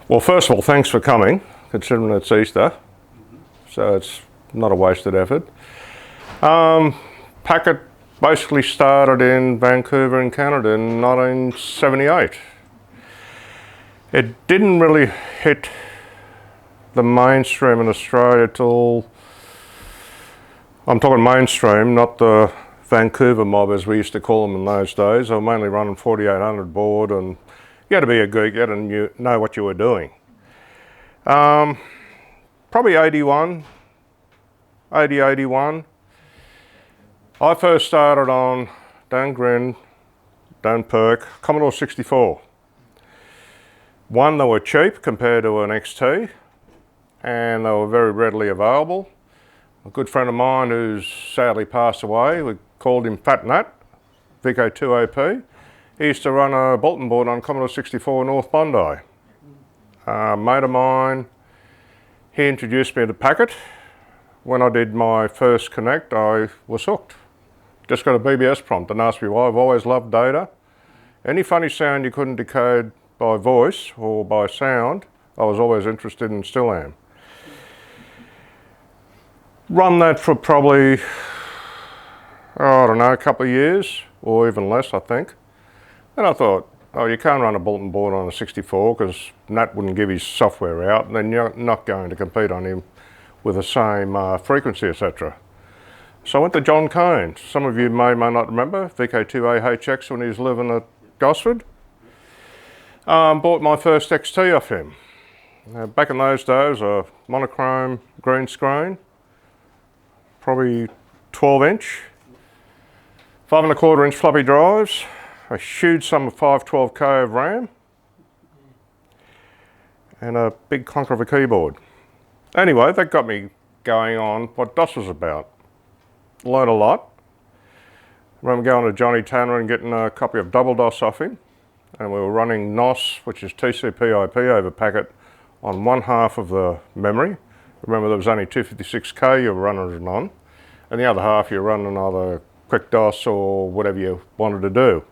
Well, first of all, thanks for coming, considering it's Easter, so it's not a wasted effort. Packet basically started in Vancouver in Canada in 1978. It didn't really hit the mainstream in Australia till, I'm talking mainstream, not the Vancouver mob as we used to call them in those days. They were mainly running 4800 board, and you had to be a geek, you had to know what you were doing. Probably 81, I first started on Dan Grin, Dan Perk, Commodore 64. One, they were cheap compared to an XT, and they were very readily available. A good friend of mine who's sadly passed away, we called him Fat Nat, VK2AP. He used to run a bulletin board on Commodore 64 North Bondi. A mate of mine, he introduced me to Packet. When I did my first connect, I was hooked. Just got a BBS prompt and asked me why. I've always loved data. Any funny sound you couldn't decode by voice or by sound, I was always interested and still am. Run that for probably, I don't know, a couple of years, or even less, I think. And I thought, oh, you can't run a bulletin board on a 64 because Nat wouldn't give his software out, and then you're not going to compete on him with the same frequency, etc. So I went to John Cohn. Some of you may not remember, VK2AHX when he was living at Gosford. Bought my first XT off him. Back in those days, a monochrome green screen, probably 12-inch, 5¼ inch floppy drives, a huge sum of 512K of RAM, and a big clunker of a keyboard. Anyway, that got me going on what DOS was about. Learned a lot. I remember going to Johnny Tanner and getting a copy of Double DOS off him, and we were running NOS, which is TCP/IP over packet, on one half of the memory. Remember, there was only 256K you were running it on, and the other half you're running either quick DOS or whatever you wanted to do.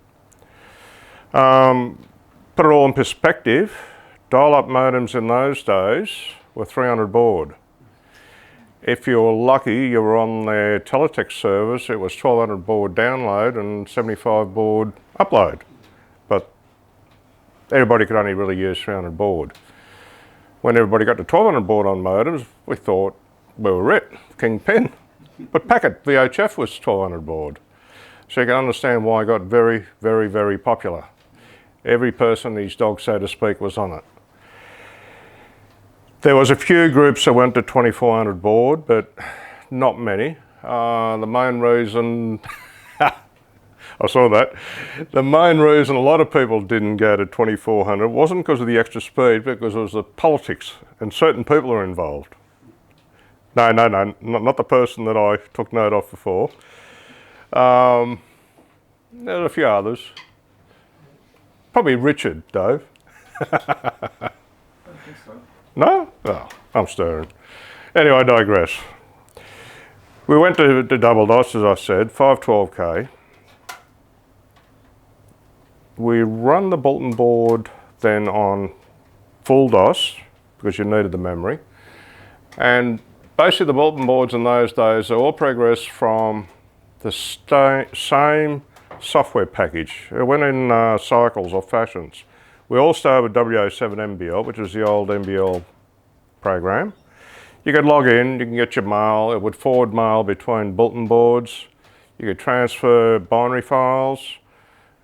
Put it all in perspective, dial-up modems in those days were 300 baud. If you were lucky, you were on their teletext service, it was 1200 baud download and 75 baud upload. But everybody could only really use 300 baud. When everybody got to 1200 baud on modems, we thought we were it, kingpin. But Packet VHF was 1200 baud. So you can understand why it got very, very, very popular. Every person, his dog, so to speak, was on it. There was a few groups that went to 2400 baud, but not many. The main reason, I saw that, the main reason a lot of people didn't go to 2400 wasn't because of the extra speed, but because it was the politics, and certain people are involved. No, not the person that I took note of before. There's a few others. Probably Richard, Dave. No? Oh, I'm stirring. Anyway, I digress. We went to Double DOS, as I said, 512K. We run the bulletin board then on full DOS, because you needed the memory. And basically the bulletin boards in those days, they all progressed from the same software package. It went in cycles or fashions. We all started with W07MBL, which was the old MBL program. You could log in, you can get your mail, it would forward mail between bulletin boards. You could transfer binary files.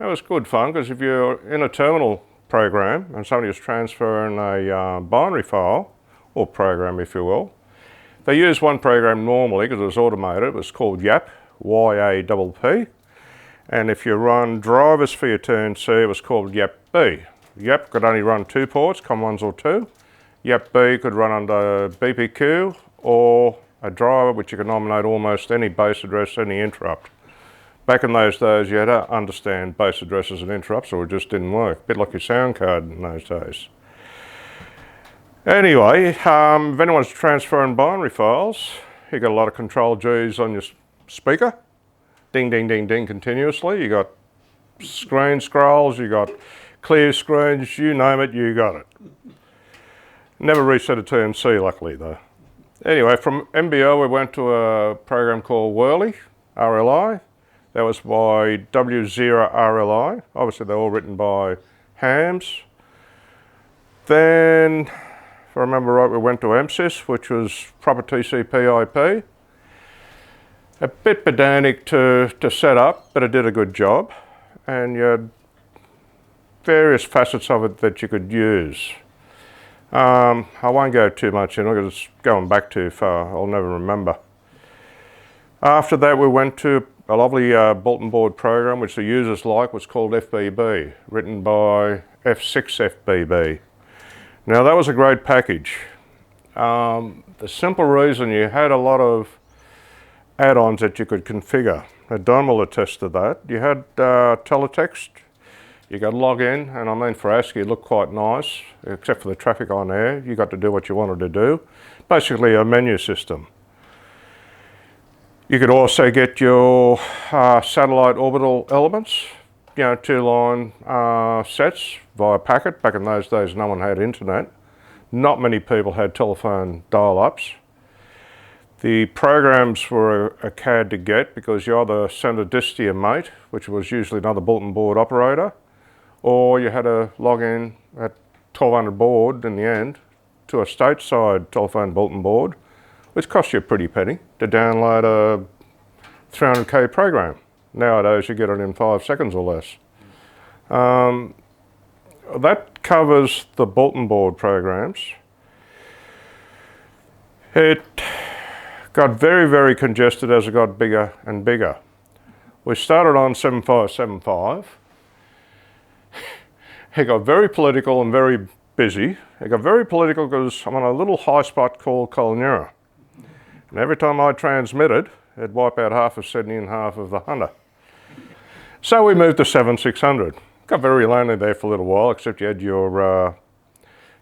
It was good fun because if you're in a terminal program and somebody was transferring a binary file, or program if you will, they used one program normally because it was automated. It was called YAP, Y-A-P-P. And if you run drivers for your TNC, it was called YAP-B. YAP could only run 2 ports, COM1s or 2. YAP-B could run under BPQ or a driver which you could nominate almost any base address, any interrupt. Back in those days, you had to understand base addresses and interrupts or it just didn't work. A bit like your sound card in those days. Anyway, if anyone's transferring binary files, you got a lot of control G's on your speaker. Ding, ding, ding, ding continuously. You got screen scrolls, you got clear screens, you name it, you got it. Never reset a TNC, luckily, though. Anyway, from MBL we went to a program called Whirly, RLI. That was by W0 RLI. Obviously, they're all written by hams. Then, if I remember right, we went to MSys, which was proper TCP/IP. A bit pedantic to set up, but it did a good job. And you had various facets of it that you could use. I won't go too much in it because it's going back too far. I'll never remember. After that, we went to a lovely bulletin board program which the users like, was called FBB, written by F6FBB. Now that was a great package. The simple reason you had a lot of add-ons that you could configure. Don will attest to that. You had teletext. You got log in, and I mean for ASCII it looked quite nice, except for the traffic on air. You got to do what you wanted to do. Basically a menu system. You could also get your satellite orbital elements, you know, 2-line sets via packet. Back in those days no one had internet. Not many people had telephone dial-ups. The programs were a cad to get because you either sent a disk to your mate, which was usually another bulletin board operator, or you had to log in at 1200 baud in the end to a stateside telephone bulletin board, which cost you a pretty penny to download a 300k program. Nowadays you get it in 5 seconds or less. That covers the bulletin board programs. It got very, very congested as it got bigger and bigger. We started on 7575. It got very political and very busy. It got very political because I'm on a little high spot called Colnura. And every time I transmitted, it'd wipe out half of Sydney and half of the Hunter. So we moved to 7600. Got very lonely there for a little while, except you had your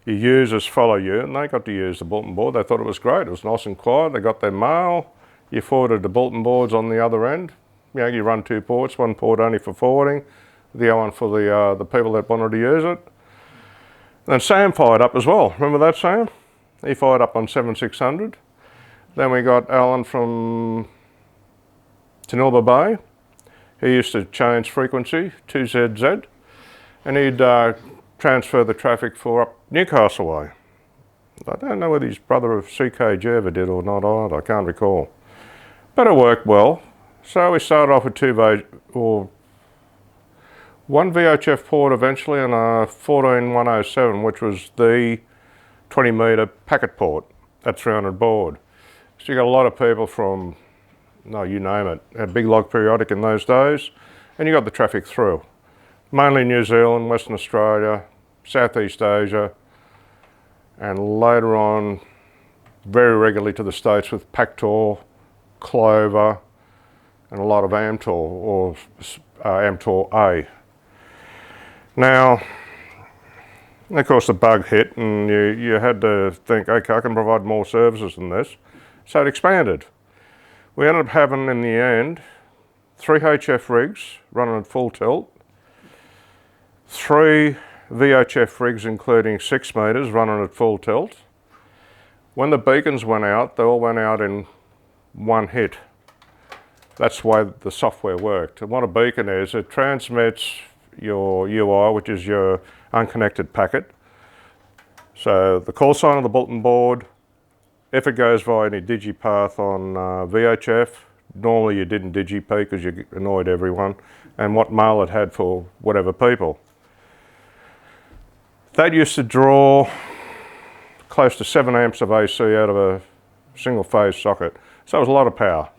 users follow you, and they got to use the bulletin board. They thought it was great. It was nice and quiet. They got their mail. You forwarded the bulletin boards on the other end. You know, you run 2 ports, 1 port only for forwarding, the other one for the people that wanted to use it. And Sam fired up as well. Remember that, Sam? He fired up on 7600. Then we got Alan from Tanilba Bay. He used to change frequency, 2ZZ, and he'd transfer the traffic for up Newcastle way. I don't know whether his brother of CKG ever did or not either, I can't recall. But it worked well. So we started off with one VHF port eventually and a 14107, which was the 20 metre packet port at 300 baud. So you got a lot of people from, no, you name it, a big log periodic in those days, and you got the traffic through. Mainly New Zealand, Western Australia, Southeast Asia, and later on very regularly to the States with Pactor, Clover, and a lot of Amtor, or Amtor A. Now, of course the bug hit and you had to think, okay, I can provide more services than this. So it expanded. We ended up having, in the end, 3 HF rigs running at full tilt, 3 VHF rigs including 6 metres running at full tilt. When the beacons went out, they all went out in one hit. That's the way the software worked. And what a beacon is, it transmits your UI, which is your unconnected packet. So the call sign of the bulletin board, if it goes via any digipath on VHF, normally you didn't digip because you annoyed everyone, and what mail it had for whatever people. That used to draw close to 7 amps of AC out of a single phase socket. So it was a lot of power.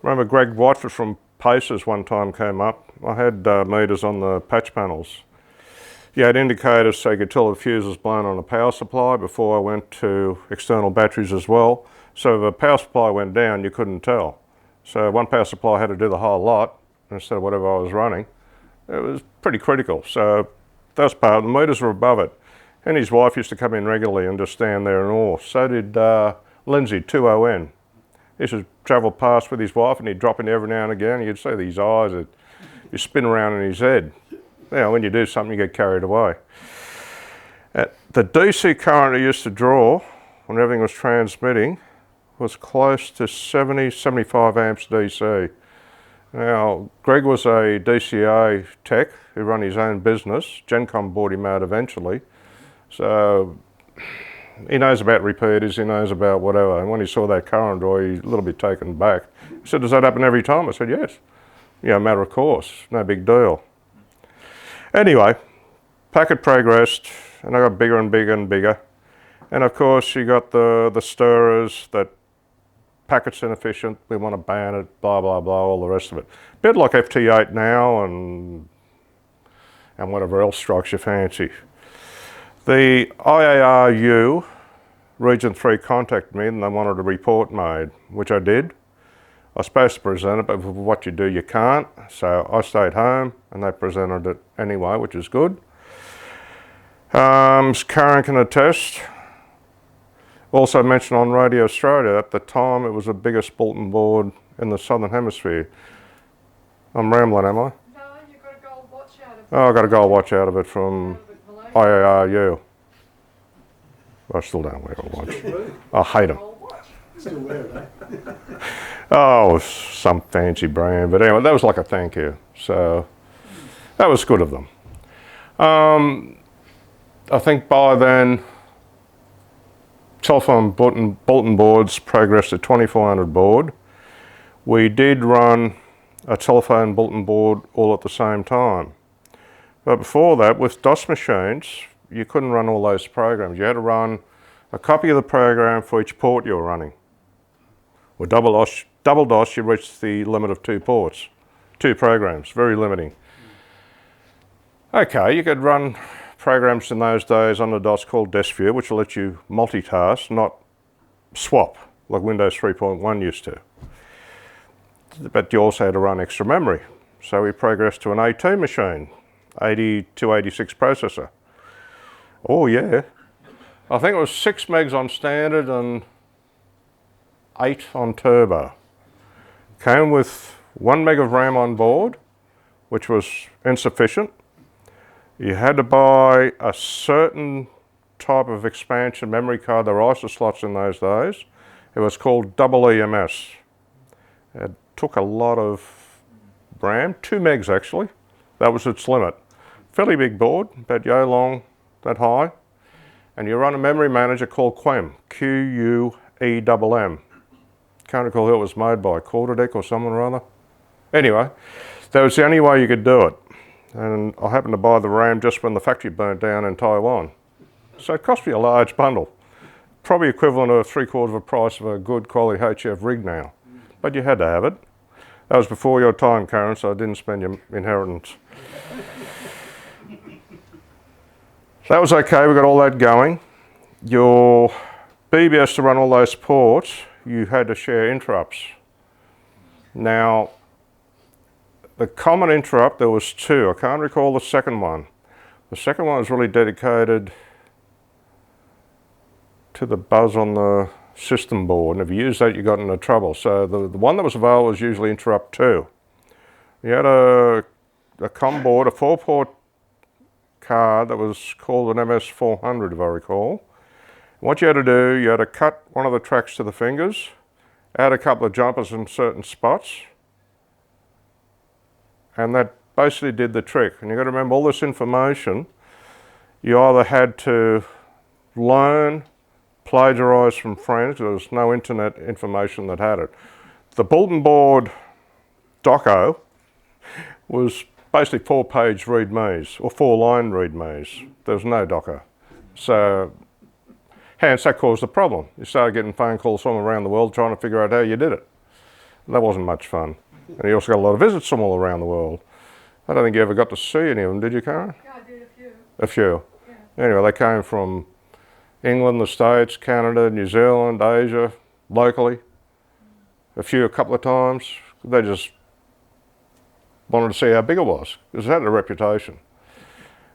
Remember Greg Watford from Pacers one time came up. I had meters on the patch panels. You had indicators so you could tell the fuse was blown on a power supply before I went to external batteries as well. So if a power supply went down, you couldn't tell. So one power supply had to do the whole lot instead of whatever I was running. It was pretty critical. So that's part. The meters were above it. And his wife used to come in regularly and just stand there in awe. So did Lindsay, 2ON. He used to travel past with his wife and he'd drop in every now and again. You'd see these eyes that you spin around in his head. You know, when you do something, you get carried away. The DC current I used to draw when everything was transmitting was close to 70, 75 amps DC. Now, Greg was a DCA tech who ran his own business. GenCom bought him out eventually. So he knows about repeaters, he knows about whatever. And when he saw that current draw, he was a little bit taken back. He said, does that happen every time? I said, yes. Yeah, matter of course, no big deal. Anyway, packet progressed, and I got bigger and bigger and bigger. And of course, you got the stirrers that packet's inefficient, we want to ban it, blah, blah, blah, all the rest of it. Bit like FT8 now and whatever else strikes your fancy. The IARU, Region 3, contacted me and they wanted a report made, which I did. I was supposed to present it, but what you do, you can't. So I stayed home and they presented it anyway, which is good. Karen can attest. Also mentioned on Radio Australia, at the time it was the biggest bulletin board in the Southern Hemisphere. I'm rambling, am I? No, you got a gold watch out of it. Oh, I got a gold watch out of it from IARU. I still don't wear a watch. I hate them. Still wear it, eh? Oh, some fancy brand. But anyway, that was like a thank you. So that was good of them. I think by then, telephone bulletin boards progressed to 2400 baud. We did run a telephone bulletin board all at the same time. But before that, with DOS machines, you couldn't run all those programs. You had to run a copy of the program for each port you were running. With double DOS, you reached the limit of 2 ports, 2 programs, very limiting. Okay, you could run programs in those days on the DOS called Desk View, which will let you multitask, not swap, like Windows 3.1 used to. But you also had to run extra memory. So we progressed to an A2 machine, 8286 processor. Oh yeah. I think it was 6 megs on standard and 8 on turbo. Came with 1 meg of RAM on board, which was insufficient. You had to buy a certain type of expansion memory card. There were ISA slots in those days. It was called double EMS. It took a lot of RAM, 2 megs actually. That was its limit. Fairly big board, about yay long, that high. And you run a memory manager called QUEM, Q-U-E-M-M. Can't recall who it was made by, Quarterdeck or someone or other. Anyway, that was the only way you could do it. And I happened to buy the RAM just when the factory burnt down in Taiwan. So it cost me a large bundle, probably equivalent to 3/4 of the price of a good quality HF rig now. But you had to have it. That was before your time, Karen, so I didn't spend your inheritance. That was okay, we got all that going. Your BBS to run all those ports, you had to share interrupts. Now, the common interrupt, there was 2. I can't recall the second one. The second one was really dedicated to the buzz on the system board, and if you used that, you got into trouble. So the one that was available was usually interrupt 2. You had a COM board, a 4-port card that was called an MS400, if I recall. What you had to do, you had to cut one of the tracks to the fingers, add a couple of jumpers in certain spots, and that basically did the trick. And you've got to remember all this information, you either had to learn, plagiarise from friends, there was no internet information that had it. The bulletin board doco was basically 4-page readmes, or 4-line readmes. There was no docker. So, hence that caused the problem. You started getting phone calls from around the world trying to figure out how you did it. And that wasn't much fun. And you also got a lot of visits from all around the world. I don't think you ever got to see any of them, did you, Karen? Yeah, I did a few. A few. Yeah. Anyway, they came from England, the States, Canada, New Zealand, Asia, locally. A couple of times. They just wanted to see how big it was, because it had a reputation.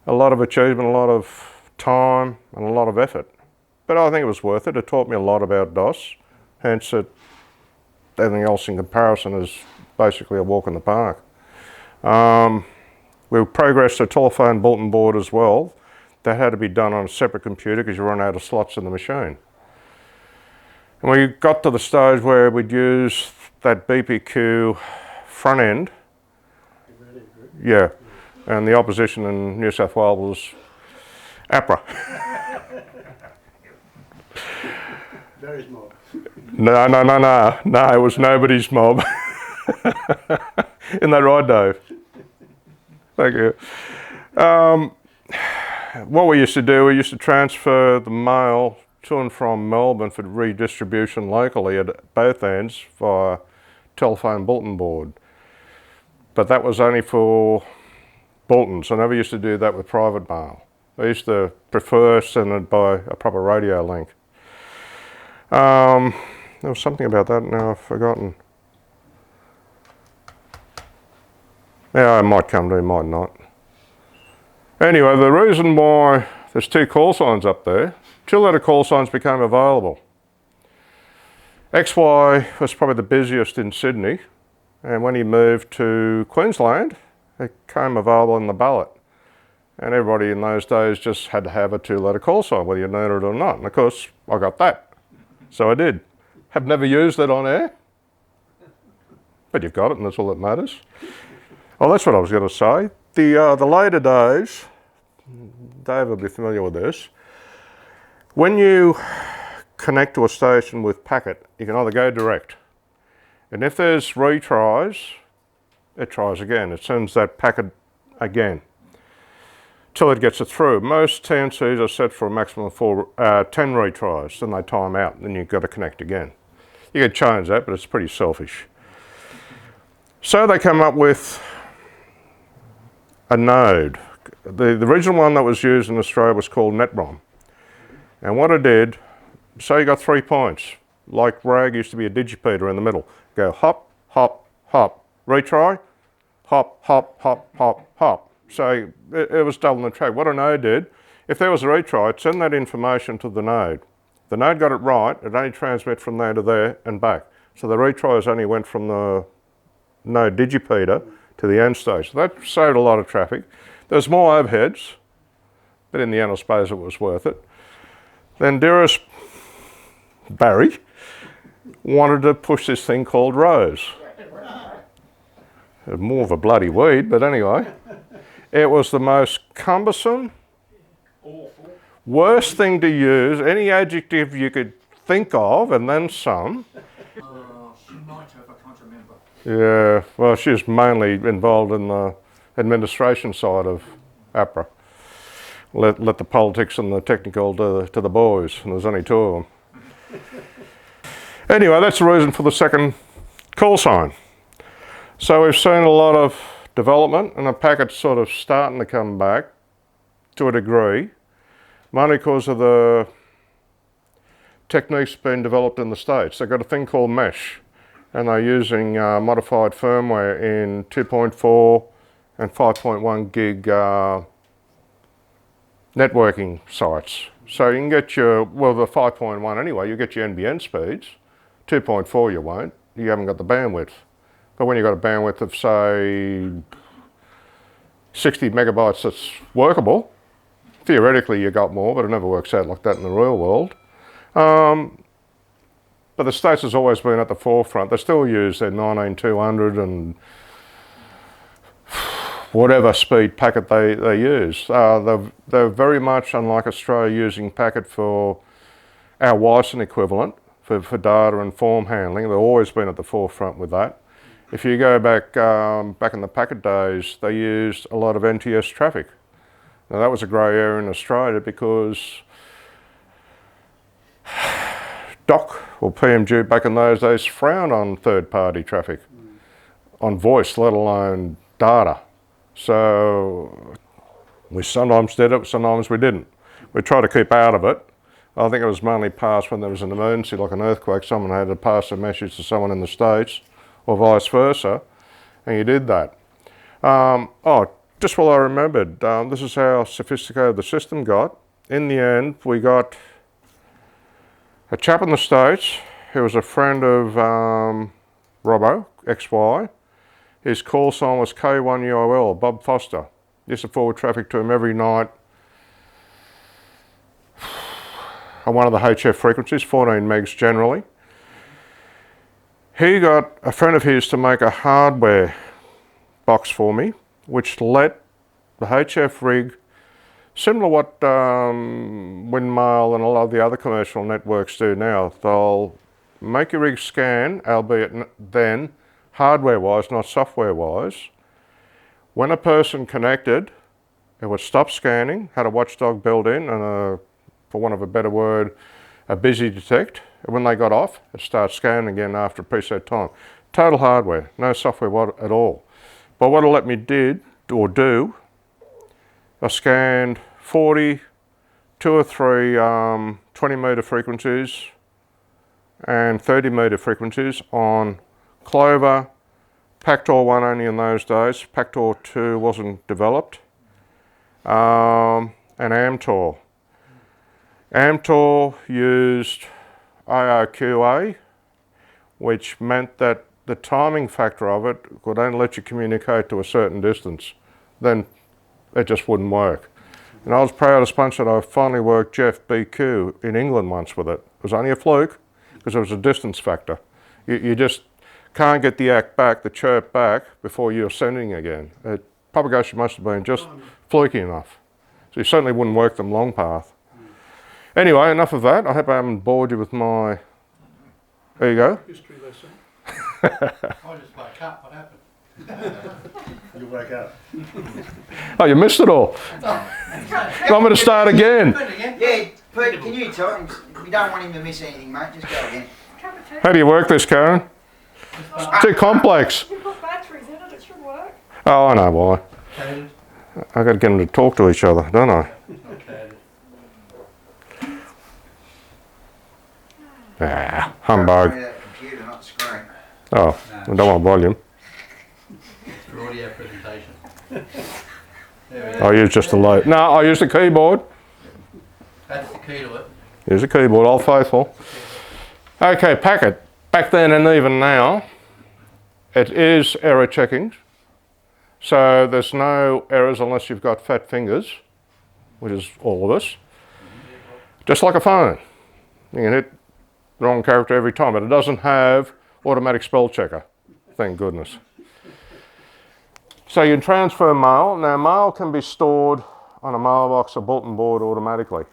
A lot of achievement, a lot of time, and a lot of effort. But I think it was worth it. It taught me a lot about DOS. Hence, everything else in comparison is basically a walk in the park. We progressed to telephone bulletin board as well. that had to be done on a separate computer because you run out of slots in the machine. And we got to the stage where we'd use that BPQ front end. Yeah, and the opposition in New South Wales was APRA. Barry's mob. No, it was nobody's mob. Isn't that right, Dave? Thank you. What we used to do, we used to transfer the mail to and from Melbourne for redistribution locally at both ends via telephone bulletin board. But that was only for bulletins. I never used to do that with private mail. I used to prefer sending it by a proper radio link. There was something about that now I've forgotten. Yeah, it might come to me, might not. Anyway, the reason why there's 2 call signs up there, 2-letter call signs became available. XY was probably the busiest in Sydney, and when he moved to Queensland, it came available in the ballot. And everybody in those days just had to have a 2-letter call sign, whether you needed it or not. And of course, I got that. So I did. Have never used it on air, but you've got it, and that's all that matters. Oh, that's what I was going to say. The later days, Dave will be familiar with this. When you connect to a station with packet, you can either go direct, and if there's retries, it tries again. It sends that packet again till it gets it through. Most TNC'S are set for a maximum of 10 retries, then they time out, then you've got to connect again. You can change that, but it's pretty selfish. So they come up with a node. The original one that was used in Australia was called NetROM. And what it did, so you got 3 points. Like RAG used to be a digipeater in the middle. Go hop, hop, hop, retry, hop, hop, hop, hop, hop. So it was doubling the track. What a node did, if there was a retry, it'd send that information to the node. The node got it right, it only transmit from there to there and back. So the retries only went from the node digipeater to the end stage. So that saved a lot of traffic. There's more overheads, but in the end I suppose it was worth it. Then dearest Barry wanted to push this thing called Rose. More of a bloody weed, but anyway. It was the most cumbersome, awful, worst thing to use, any adjective you could think of, and then some. She might have, I can't remember. Yeah, well, she was mainly involved in the administration side of APRA. Let the politics and the technical to the boys, and there's only 2 of them. Anyway, that's the reason for the second call sign. So we've seen a lot of development, and the packet's sort of starting to come back to a degree, mainly because of the techniques being developed in the States. They've got a thing called mesh, and they're using modified firmware in 2.4 and 5.1 gig networking sites. So you can get your, well, the 5.1 anyway, you get your NBN speeds. 2.4 you won't, you haven't got the bandwidth. But when you've got a bandwidth of, say, 60 megabytes that's workable, theoretically you got more, but it never works out like that in the real world. But the States has always been at the forefront. They still use their 19200 and whatever speed packet they use. They're very much, unlike Australia, using packet for our Wyson equivalent for data and form handling. They've always been at the forefront with that. If you go back in the packet days, they used a lot of NTS traffic. Now that was a grey area in Australia because DOC or PMG back in those days frowned on third-party traffic, on voice, let alone data. So we sometimes did it, sometimes we didn't. We tried to keep out of it. I think it was mainly passed when there was an emergency, like an earthquake, someone had to pass a message to someone in the States, or vice versa, and you did that. Just while I remembered, this is how sophisticated the system got. In the end, we got a chap in the States who was a friend of Robbo, XY. His call sign was K1UOL, Bob Foster. Used to forward traffic to him every night one of the HF frequencies, 14 megs generally. He got a friend of his to make a hardware box for me, which let the HF rig, similar to what Windmail and a lot of the other commercial networks do now, they'll make your rig scan, albeit then hardware-wise, not software-wise. When a person connected, it would stop scanning, had a watchdog built in, and for want of a better word, a busy detect. And when they got off, it starts scanning again after a preset time. Total hardware, no software at all. But what it let me do, I scanned 40, 2 or 3 20 metre frequencies and 30 metre frequencies on Clover, Pactor 1 only in those days, Pactor 2 wasn't developed, and Amtor. Amtor used IRQA, which meant that the timing factor of it could only let you communicate to a certain distance. Then it just wouldn't work. And I was proud as punch that I finally worked Jeff BQ in England once with it. It was only a fluke because it was a distance factor. You just can't get the act back, the chirp back, before you're sending again. Propagation must have been just fluky enough. So you certainly wouldn't work them long path. Anyway, enough of that. I hope I haven't bored you with my ego. History lesson. I just woke up. What happened? You wake up. Oh, you missed it all. You want me to start again? Yeah, Peter, can you tell him? We don't want him to miss anything, mate. Just go again. Cup of tea. How do you work this, Karen? It's too complex. You put batteries in it, it should work. Oh, I know why. I got to get them to talk to each other, don't I? Ah, humbug. That computer, not the screen. Oh, I don't want volume. For audio presentation. I use just a load. No, I use the keyboard. That's the key to it. Use the keyboard, old faithful. Okay, packet. Back then and even now, it is error checking. So there's no errors unless you've got fat fingers, which is all of us. Just like a phone. You can hit the wrong character every time, but it doesn't have automatic spell checker, thank goodness. So you can transfer mail. Now mail can be stored on a mailbox or bulletin board automatically.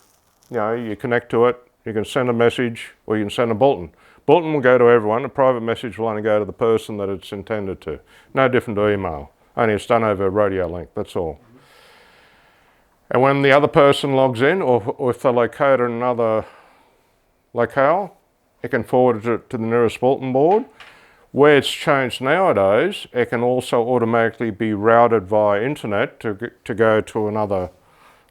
You know, you connect to it, you can send a message or you can send a bulletin. Bulletin will go to everyone, a private message will only go to the person that it's intended to. No different to email, only it's done over a radio link, that's all. And when the other person logs in, or if they're located in another locale, it can forward it to the nearest bulletin board. Where it's changed nowadays, it can also automatically be routed via internet to go to another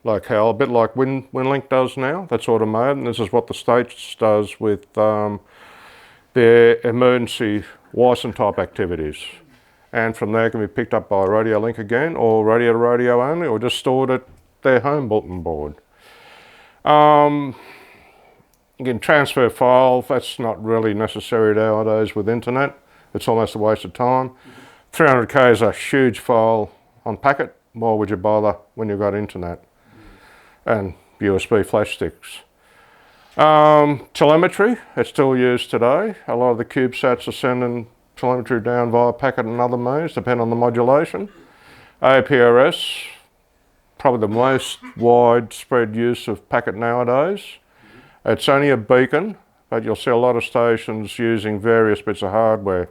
locale, a bit like WinLink does now. That's automated, and this is what the States does with their emergency WISN type activities. And from there it can be picked up by a radio link again, or radio to radio only, or just stored at their home bulletin board. You can transfer files, that's not really necessary nowadays with internet. It's almost a waste of time. 300K is a huge file on packet. Why would you bother when you've got internet and USB flash sticks? Telemetry, it's still used today. A lot of the CubeSats are sending telemetry down via packet and other means, depending on the modulation. APRS, probably the most widespread use of packet nowadays. It's only a beacon, but you'll see a lot of stations using various bits of hardware,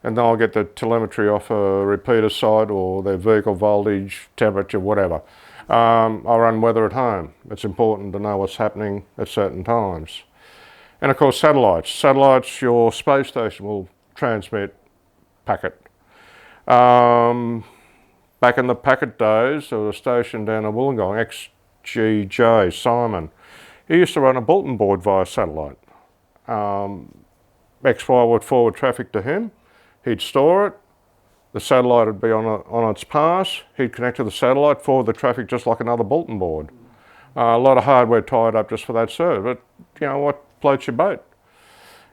and they'll get the telemetry off a repeater site or their vehicle voltage, temperature, whatever. I run weather at home. It's important to know what's happening at certain times. And of course satellites. Satellites, your space station will transmit packet. Back in the packet days, there was a station down in Wollongong, XGJ, Simon. He used to run a bulletin board via satellite. XY would forward traffic to him, he'd store it, the satellite would be on its pass, he'd connect to the satellite, forward the traffic just like another bulletin board. A lot of hardware tied up just for that service, but you know, what floats your boat?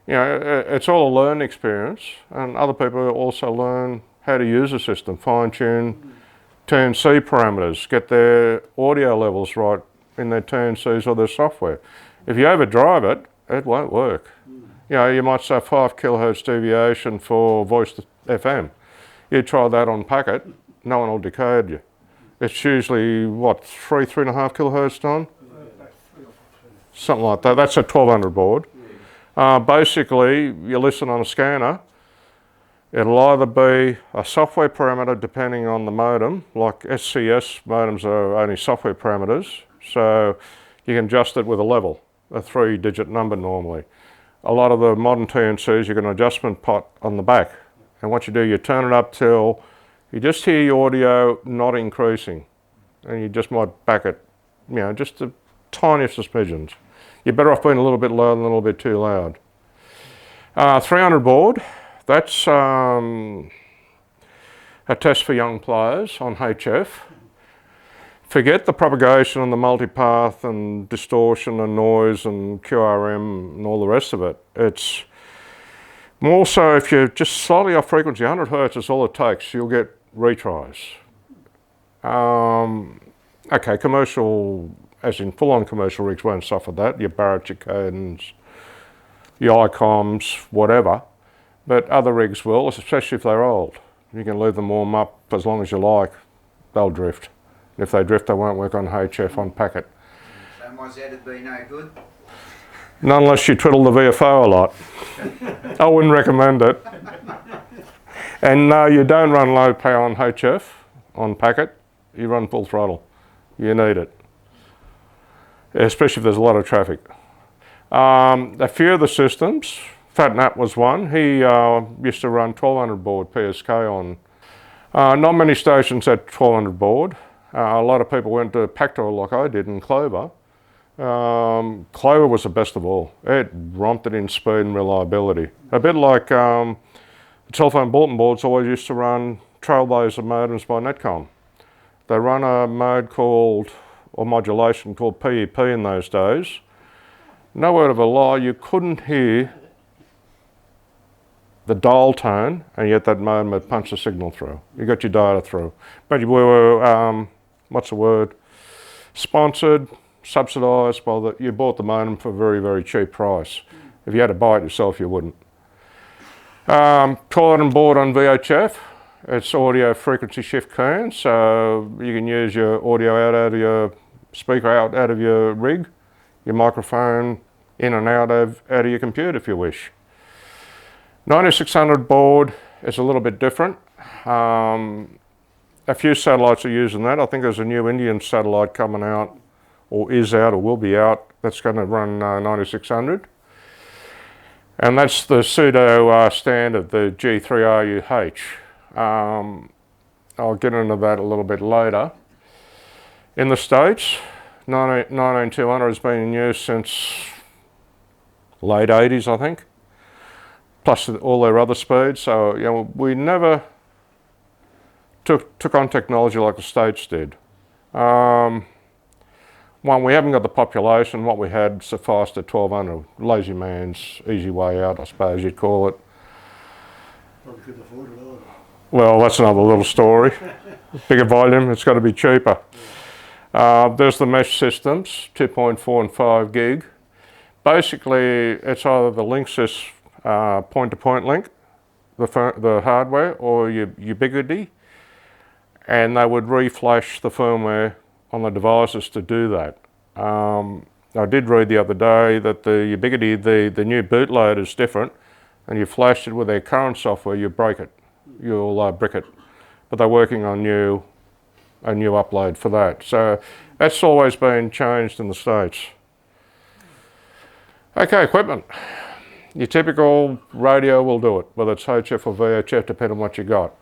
You know, it's all a learning experience, and other people also learn how to use the system, fine-tune TNC parameters, get their audio levels right in their TNCs or their software. If you overdrive it, it won't work. You know, you might say 5 kilohertz deviation for voice to FM. You try that on packet, no one will decode you. It's usually, what, 3.5 kilohertz, Don? Something like that. That's a 1200 board. Basically, you listen on a scanner. It'll either be a software parameter depending on the modem, like SCS modems are only software parameters, so you can adjust it with a level, a 3-digit number normally. A lot of the modern TNC'S, you've got an adjustment pot on the back, and what you do, you turn it up till you just hear your audio not increasing, and you just might back it, you know, just the tiniest of smidgens. You're better off being a little bit loud and a little bit too loud. 300 board. That's a test for young players on HF. Forget the propagation and the multipath and distortion and noise and QRM and all the rest of it. It's more so if you're just slightly off frequency, 100 hertz is all it takes, you'll get retries. Okay, commercial, as in full-on commercial rigs won't suffer that, your Barrett, your Cadens, your ICOMs, whatever. But other rigs will, especially if they're old. You can leave them warm up as long as you like, they'll drift. And if they drift, they won't work on HF on packet. So my Z would be no good? Not unless you twiddle the VFO a lot. I wouldn't recommend it. And no, you don't run low power on HF, on packet, you run full throttle. You need it. Especially if there's a lot of traffic. A few of the systems, Fat Nat was one. He used to run 1200 board PSK on. Not many stations had 1200 board. A lot of people went to Pactor like I did in Clover. Clover was the best of all. It romped it in speed and reliability. A bit like the telephone bulletin boards always used to run Trailblazer modems by Netcom. They run a mode called, or modulation called PEP in those days. No word of a lie, you couldn't hear the dial tone, and yet that modem would punch the signal through. You got your data through. But we were, what's the word? Sponsored, subsidised by you bought the modem for a very, very cheap price. If you had to buy it yourself, you wouldn't. 1200 board on VHF. It's audio frequency shift keying, so you can use your audio out of your speaker out of your rig, your microphone in and out of your computer if you wish. 9600 board is a little bit different. A few satellites are using that. I think there's a new Indian satellite coming out, or is out, or will be out, that's going to run 9600. And that's the pseudo standard, the G3RUH. I'll get into that a little bit later. In the States, 19200 has been in use since late 80s, I think. Plus all their other speeds. So, you know, we never took on technology like the States did. One, we haven't got the population. What we had sufficed at 1200. Lazy man's easy way out, I suppose you'd call it. Probably couldn't afford it either. Well, that's another little story. Bigger volume, it's got to be cheaper. There's the mesh systems, 2.4 and 5 gig. Basically, it's either the Linksys point-to-point link, the hardware, or your Ubiquiti, and they would reflash the firmware on the devices to do that. I did read the other day that the Ubiquiti, the new bootloader is different, and you flash it with their current software, you break it, you'll brick it. But they're working on a new upload for that. So that's always been changed in the States. Okay, equipment. Your typical radio will do it, whether it's HF or VHF, depending on what you got.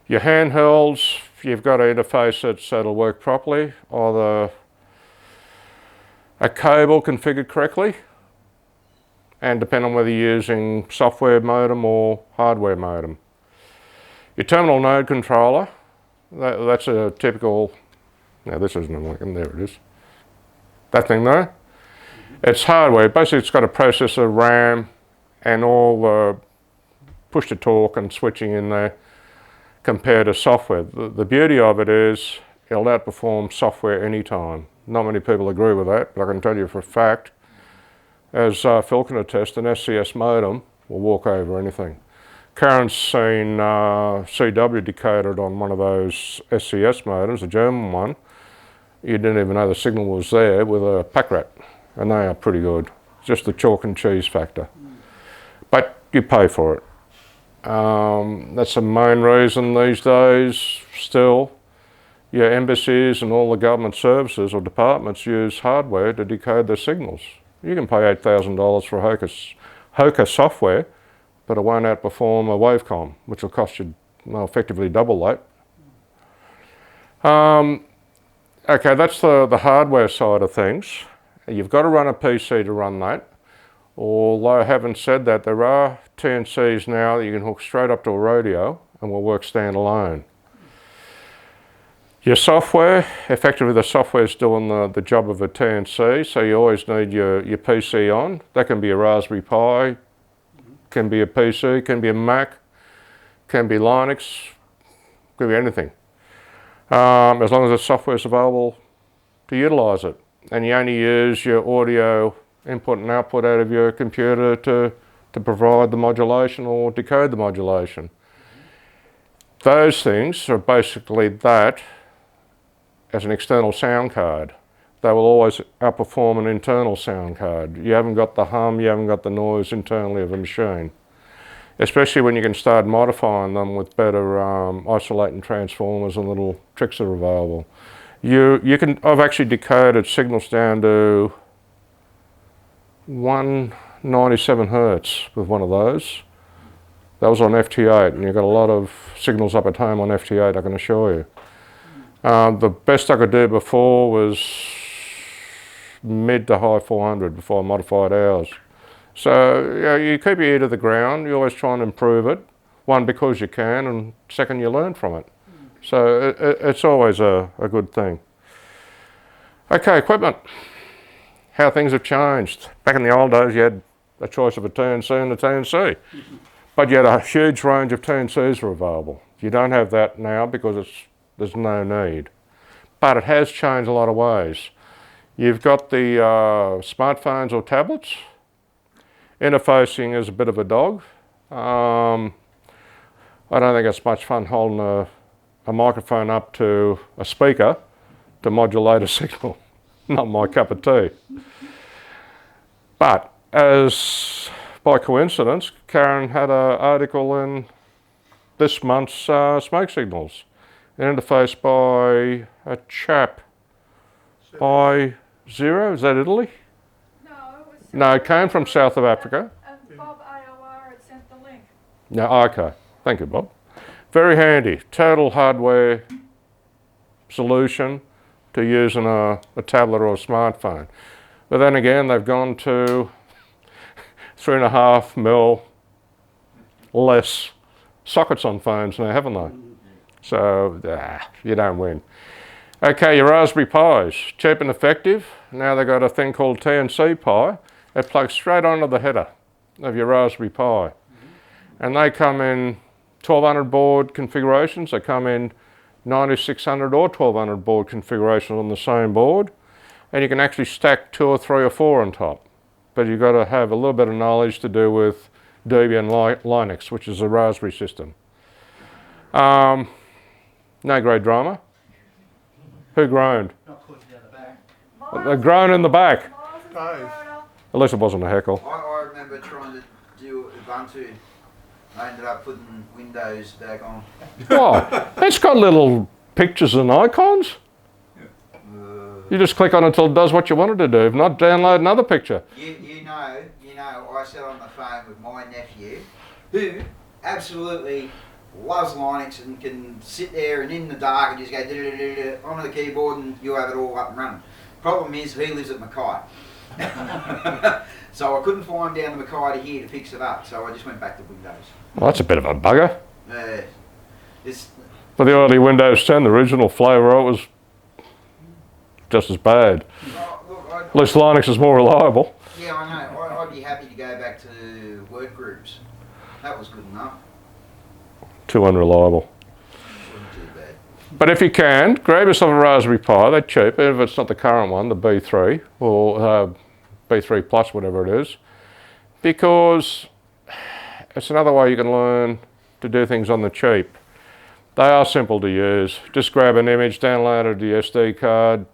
Your handhelds, you've got to interface it so it'll work properly, either a cable configured correctly, and depending on whether you're using software modem or hardware modem. Your terminal node controller, that's a typical, no, this isn't working, there it is. That thing there. It's hardware. Basically, it's got a processor, RAM, and all the push-to-talk and switching in there compared to software. The beauty of it is it'll outperform software anytime. Not many people agree with that, but I can tell you for a fact, as Phil can attest, an SCS modem will walk over anything. Karen's seen CW decoded on one of those SCS modems, a German one. You didn't even know the signal was there with a pack rat, and they are pretty good. Just the chalk and cheese factor. But you pay for it. That's the main reason these days still your embassies and all the government services or departments use hardware to decode their signals. You can pay $8,000 for Hoka software, but it won't outperform a Wavecom, which will cost you effectively double that. Okay, that's the hardware side of things. You've got to run a PC to run that. Although having said that, there are TNC'S now that you can hook straight up to a radio and will work standalone. Your software, effectively the software is doing the job of a TNC, so you always need your PC on. That can be a Raspberry Pi, can be a PC, can be a Mac, can be Linux, can be anything. As long as the software is available to utilise it. And you only use your audio input and output out of your computer to provide the modulation or decode the modulation. Those things are basically that as an external sound card. They will always outperform an internal sound card. You haven't got the hum, you haven't got the noise internally of a machine. Especially when you can start modifying them with better isolating transformers and little tricks that are available. I've actually decoded signals down to 197 hertz with one of those. That was on FT8, and you've got a lot of signals up at home on FT8, I can assure you. The best I could do before was mid to high 400 before I modified ours. So yeah, you keep your ear to the ground, you always try and improve it. One, because you can, and second, you learn from it. So it's always a good thing. Okay, equipment. How things have changed. Back in the old days, you had a choice of a TNC and a TNC. But you had a huge range of TNCs were available. You don't have that now because there's no need. But it has changed a lot of ways. You've got the smartphones or tablets. Interfacing is a bit of a dog. I don't think it's much fun holding a microphone up to a speaker to modulate a signal. Not my cup of tea. But as by coincidence, Karen had an article in this month's Smoke Signals, interfaced by a chap by Zero. Is that Italy? No, it was. No, it came from south of Africa. And Bob AOR had sent the link. No, okay. Thank you, Bob. Very handy. Total hardware solution to using a tablet or a smartphone. But then again, they've gone to 3.5 mil less sockets on phones now, haven't they? So, you don't win. Okay, your Raspberry Pis, cheap and effective. Now they've got a thing called TNC Pi. It plugs straight onto the header of your Raspberry Pi. And they come in 1200 baud configurations. They come in 9600 or 1200 baud configurations on the same board. And you can actually stack 2 or 3 or 4 on top. But you've got to have a little bit of knowledge to do with Debian Linux, which is a Raspberry system. No great drama. Who groaned? Not putting it in the back. They groaned in the back. Dave. At least it wasn't a heckle. I remember trying to do Ubuntu. I ended up putting Windows back on. Why? It's got little pictures and icons. You just click on it until it does what you want it to do. If not, download another picture. You know, I sat on the phone with my nephew, who absolutely loves Linux and can sit there and in the dark and just go onto the keyboard and you have it all up and running. Problem is, he lives at Mackay. So I couldn't fly him down to Mackay to here to fix it up, so I just went back to Windows. Well, that's a bit of a bugger. It's, For the early Windows 10, the original flavour, it was just as bad. look, At least Linux is more reliable. yeah, I know. I'd be happy to go back to work groups. That was good enough. Too unreliable. Wasn't too bad. But if you can, grab yourself a Raspberry Pi. They're cheap. If it's not the current one, the B3 or B3 Plus, whatever it is, because it's another way you can learn to do things on the cheap. They are simple to use. Just grab an image, download it to the SD card.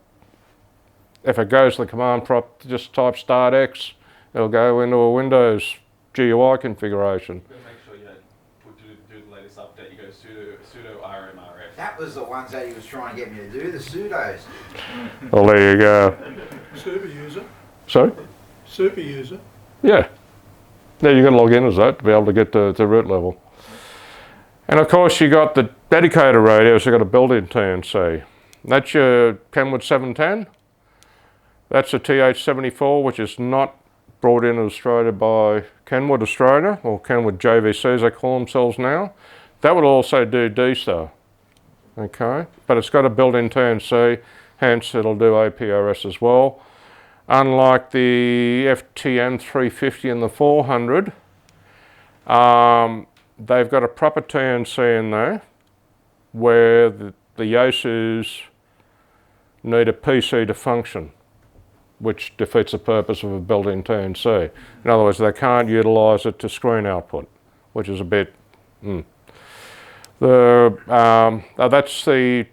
If it goes to the command prompt, just type Start X. It'll go into a Windows GUI configuration. Make sure you do the latest update. You go sudo rmrf. That was the ones that he was trying to get me to do, the sudos. Well, there you go. Super user. Sorry? Super user. Yeah. Now you're going to log in as that to be able to get to root level. And of course you got the dedicated radios, you've got a built-in TNC. That's your Kenwood 710. That's a TH74, which is not brought in Australia by Kenwood Australia, or Kenwood JVC as they call themselves now. That would also do D-Star, okay? But it's got a built-in TNC, hence it'll do APRS as well. Unlike the FTM 350 and the 400, they've got a proper TNC in there where the Yasus need a PC to function, which defeats the purpose of a built-in TNC. In other words, they can't utilise it to screen output, which is a bit... that's the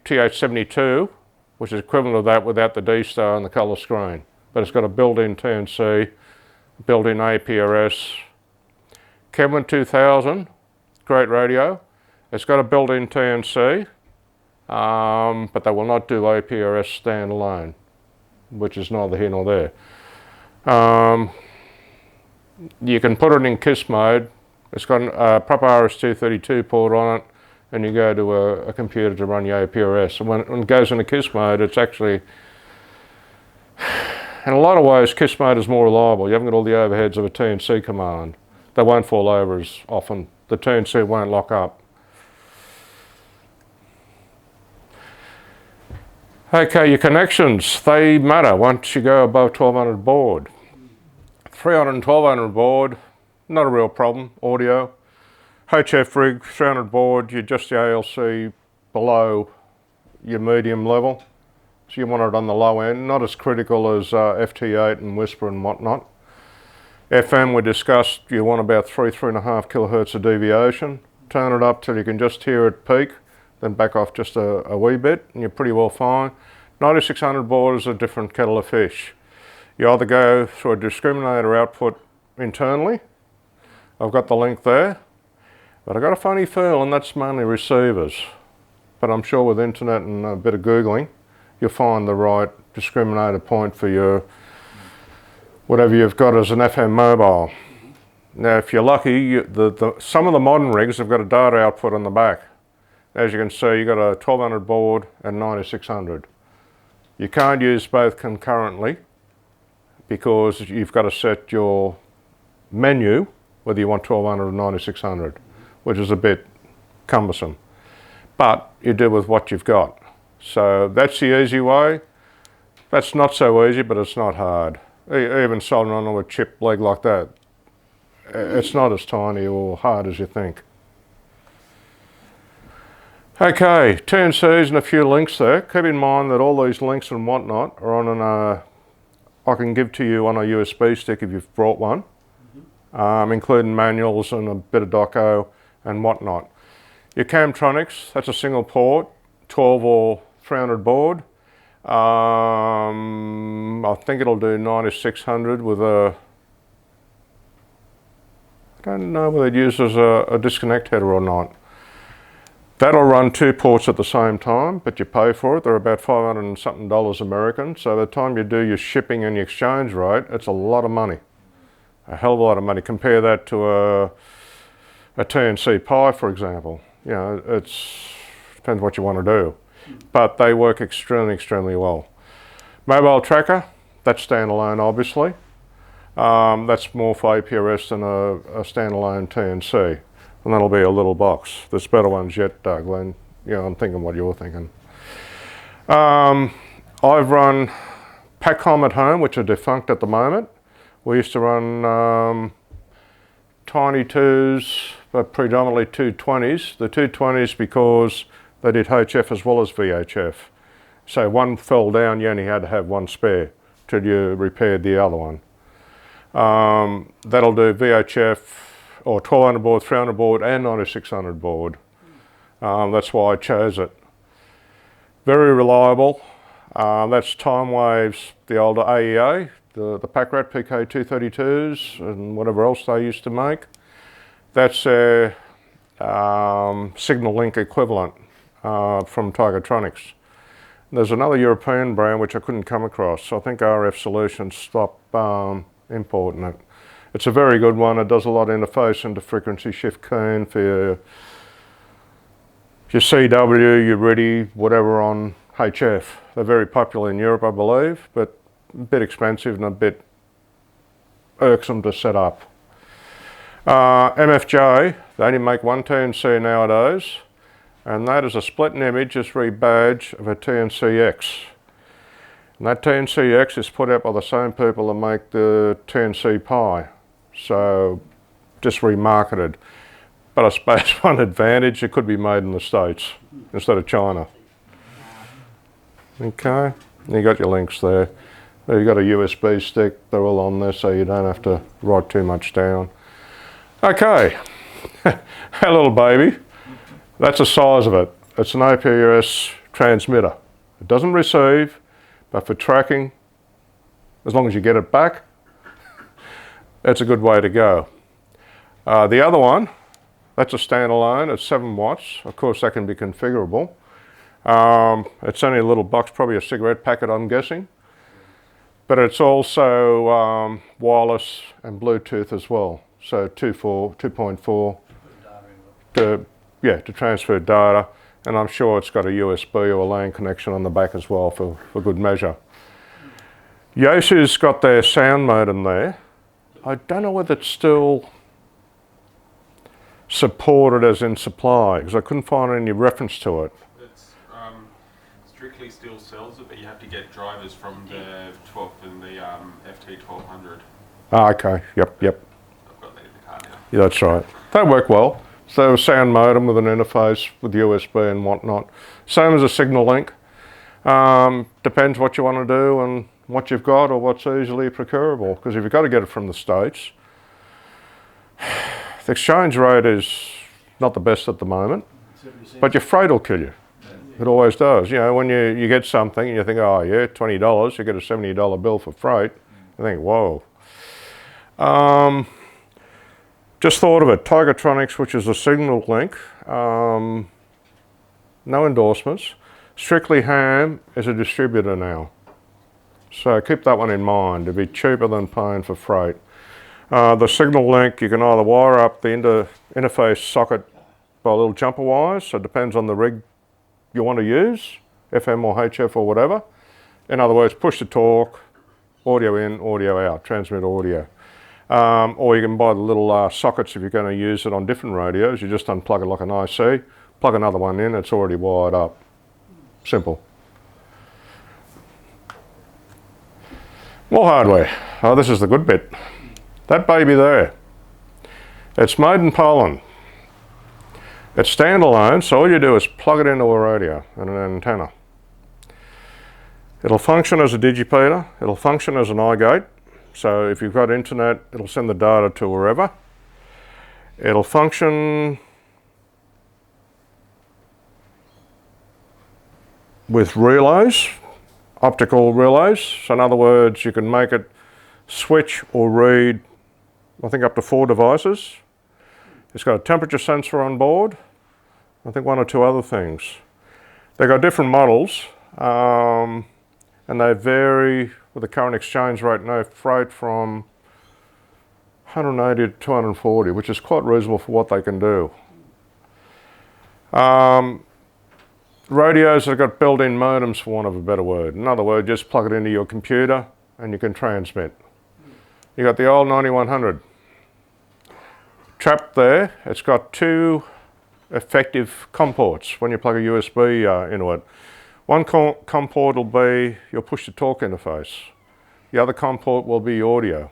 TH72, which is equivalent of that without the D-Star and the colour screen. But it's got a built-in TNC, built-in APRS. Kenwood 2000, great radio. It's got a built-in TNC, but they will not do APRS standalone, which is neither here nor there. You can put it in KISS mode. It's got a proper RS-232 port on it, and you go to a computer to run your APRS. And when it goes into KISS mode, it's actually, in a lot of ways, KISS mode is more reliable. You haven't got all the overheads of a TNC command. They won't fall over as often. The TNC won't lock up. Okay, your connections, they matter once you go above 1200 baud. 300 and 1200 baud, not a real problem, audio. HF rig, 300 baud, you're just the ALC below your medium level. So you want it on the low end, not as critical as FT8 and Whisper and whatnot. FM, we discussed, you want about 3.5 kilohertz of deviation. Turn it up till you can just hear it peak, then back off just a wee bit, and you're pretty well fine. 9600 baud is a different kettle of fish. You either go through a discriminator output internally. I've got the link there, but I've got a funny feeling that's mainly receivers. But I'm sure with internet and a bit of Googling, you'll find the right discriminator point for your whatever you've got as an FM mobile. Now, if you're lucky, some of the modern rigs have got a data output on the back. As you can see, you've got a 1200 baud and 9600. You can't use both concurrently because you've got to set your menu whether you want 1200 or 9600, which is a bit cumbersome. But you do with what you've got. So that's the easy way. That's not so easy, but it's not hard. Even soldering onto a chip leg like that, it's not as tiny or hard as you think. Okay, TNC's and a few links there. Keep in mind that all these links and whatnot are on I can give to you on a USB stick if you've brought one, including manuals and a bit of doco and whatnot. Your Camtronics, that's a single port, 12 or 300 baud. I think it'll do 9600 with I don't know whether it uses a disconnect header or not. That'll run 2 ports at the same time, but you pay for it. They're about $500 and something American. So by the time you do your shipping and your exchange rate, it's a lot of money. A hell of a lot of money. Compare that to a TNC Pi, for example. You know, depends what you want to do. But they work extremely, extremely well. Mobile tracker, that's standalone obviously. That's more for APRS than a standalone TNC. And that'll be a little box. There's better ones yet, Glenn. You know, I'm thinking what you're thinking. I've run Pacom at home, which are defunct at the moment. We used to run Tiny 2s, but predominantly 220s. The 220s because they did HF as well as VHF. So one fell down, you only had to have one spare till you repaired the other one. That'll do VHF or 1200 baud, 300 baud and 9600 baud. That's why I chose it. Very reliable. That's time waves, the older AEA, the Packrat PK232s and whatever else they used to make. That's their Signal Link equivalent from Tigertronics. There's another European brand which I couldn't come across. I think RF Solutions stopped importing it. It's a very good one. It does a lot of interface into frequency shift keying for your CW, your RIDI, whatever on HF. They're very popular in Europe, I believe, but a bit expensive and a bit irksome to set up. MFJ, they only make one TNC nowadays, and that is a split in image, just rebadge of a TNC'X. And that TNC'X is put out by the same people that make the TNC Pi, so just remarketed. But I suppose one advantage, it could be made in the States instead of China. Okay, you got your links there. You got a USB stick, they're all on there so you don't have to write too much down. Okay, our little baby, that's the size of it. It's an APRS transmitter. It doesn't receive, but for tracking, as long as you get it back, it's a good way to go. The other one, that's a standalone, it's 7 watts. Of course, that can be configurable. It's only a little box, probably a cigarette packet, I'm guessing. But it's also wireless and Bluetooth as well. So 2.4 to transfer data. And I'm sure it's got a USB or a LAN connection on the back as well for good measure. Yaesu's got their sound modem there. I don't know whether it's still supported as in supply, because I couldn't find any reference to it. It's strictly still sells it, but you have to get drivers from the 12 and the FT1200. Ah, okay, yep. I've got that in the car now. Yeah, that's right. They work well. So a sound modem with an interface with USB and whatnot. Same as a Signal Link. Depends what you want to do and what you've got or what's easily procurable. Because if you've got to get it from the States, the exchange rate is not the best at the moment, but your freight will kill you. It always does. You know, when you get something and you think, oh yeah, $20, you get a $70 bill for freight, you think, whoa. Just thought of it, Tigertronics, which is a Signal Link, no endorsements. Strictly Ham is a distributor now. So keep that one in mind, it'd be cheaper than paying for freight. The Signal Link, you can either wire up the interface socket by little jumper wires, so it depends on the rig you want to use, FM or HF or whatever. In other words, push to talk, audio in, audio out, transmit audio. Or you can buy the little sockets if you're going to use it on different radios. You just unplug it like an IC, plug another one in, it's already wired up. Simple. More hardware. Oh, this is the good bit. That baby there, it's made in Poland. It's standalone, so all you do is plug it into a radio and an antenna. It'll function as a digipeater, it'll function as an iGate. So if you've got internet, it'll send the data to wherever. It'll function with relays, optical relays. So in other words, you can make it switch or read, I think up to 4 devices. It's got a temperature sensor on board. I think 1 or 2 other things. They've got different models and they vary with the current exchange rate, no freight, from 180 to 240, which is quite reasonable for what they can do. Radios have got built-in modems, for want of a better word. In other words, just plug it into your computer and you can transmit. You got the old 9100. Trapped there, it's got 2 effective COM ports when you plug a USB into it. One COM port will be your push-to-talk interface. The other COM port will be audio.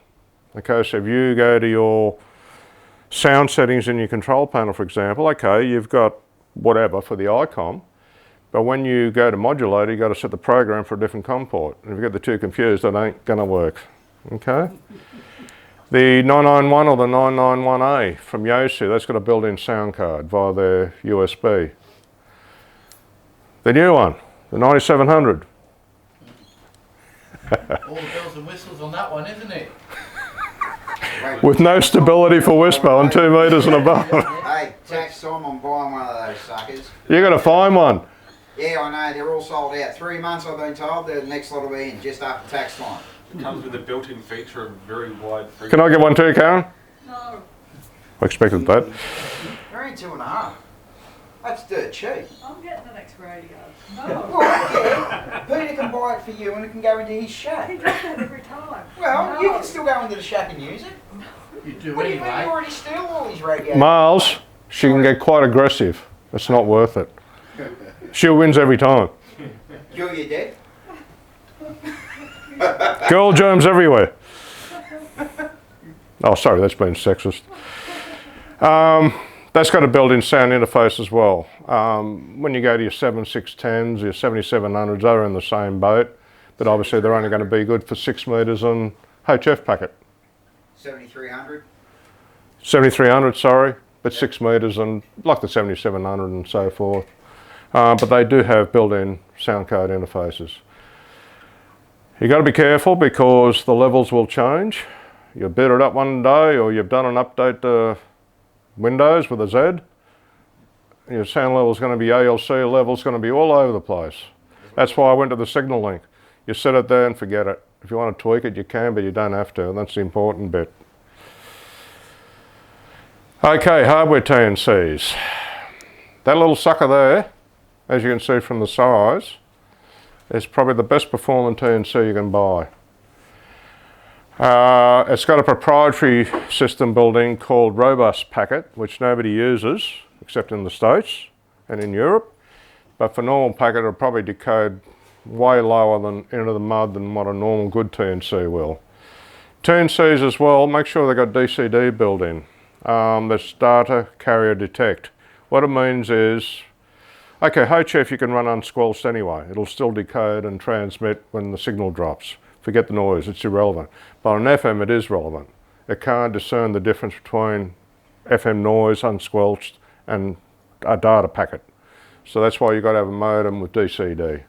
Okay, so if you go to your sound settings in your control panel, for example, okay, you've got whatever for the ICOM, but when you go to modulator, you've got to set the program for a different COM port. And if you get the 2 confused, that ain't going to work. Okay? The 991 or the 991A from Yaesu, that's got a built-in sound card via their USB. The new one, the 9700. All the bells and whistles on that one, isn't it? With no stability for whisper on 2 metres and above. Hey, tax time, I'm buying one of those suckers. You got to find one. Yeah, I know, they're all sold out. 3 months I've been told, the next lot will be in just after tax time. It comes with a built-in feature of very wide frequency. Can I get one too, Karen? No, I expected that. They're only 2.5. That's dirt cheap. I'm getting the next radio. Well, No. yeah, Peter can buy it for you and it can go into his He shack. does that every time. Well, No. you can still go into the shack and use it. You do What do you mean you anyway. already steal all these radios? Miles, she can get quite aggressive. It's not worth it. She wins every time. You're dead. Girl germs everywhere. Oh, sorry, that's been sexist. That's got a built-in sound interface as well. When you go to your 7610s, your 7700s, they're in the same boat, but obviously they're only going to be good for 6 metres and HF packet. 7300. 7300, sorry, but 6 metres and like the 7700 and so forth. But they do have built-in sound card interfaces. You got to be careful because the levels will change. You boot it up one day or you've done an update to Windows with a Z. Your sound level is going to be ALC level is going to be all over the place. That's why I went to the signal link. You set it there and forget it. If you want to tweak it, you can, but you don't have to, and that's the important bit. Okay, hardware TNCs. That little sucker there, as you can see from the size, is probably the best performing TNC you can buy. It's got a proprietary system built in called Robust Packet, which nobody uses except in the States and in Europe. But for normal packet, it'll probably decode way lower than into the mud than what a normal good TNC will. TNCs as well, make sure they've got DCD built in. That's data carrier detect. What it means is, okay, HF you can run unsquelched anyway. It'll still decode and transmit when the signal drops. Forget the noise, it's irrelevant. But on FM it is relevant. It can't discern the difference between FM noise, unsquelched, and a data packet. So that's why you've got to have a modem with DCD.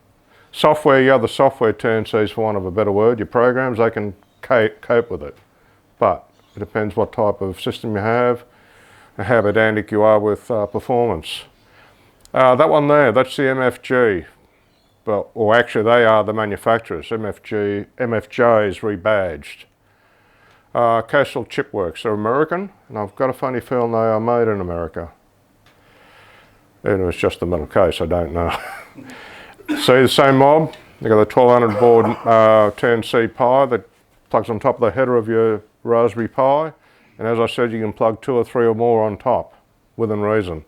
Software, your other software TNCs, for want of a better word, your programs, they can cope with it. But it depends what type of system you have and how pedantic you are with performance. That one there, that's the MFG. Well, or actually they are the manufacturers. MFJ is rebadged. Coastal Chipworks, they're American, and I've got a funny feeling they are made in America. Even if it's just the metal case, I don't know. See the same mob? They've got the 1200 board TNC Pi that plugs on top of the header of your Raspberry Pi. And as I said, you can plug 2 or 3 or more on top, within reason.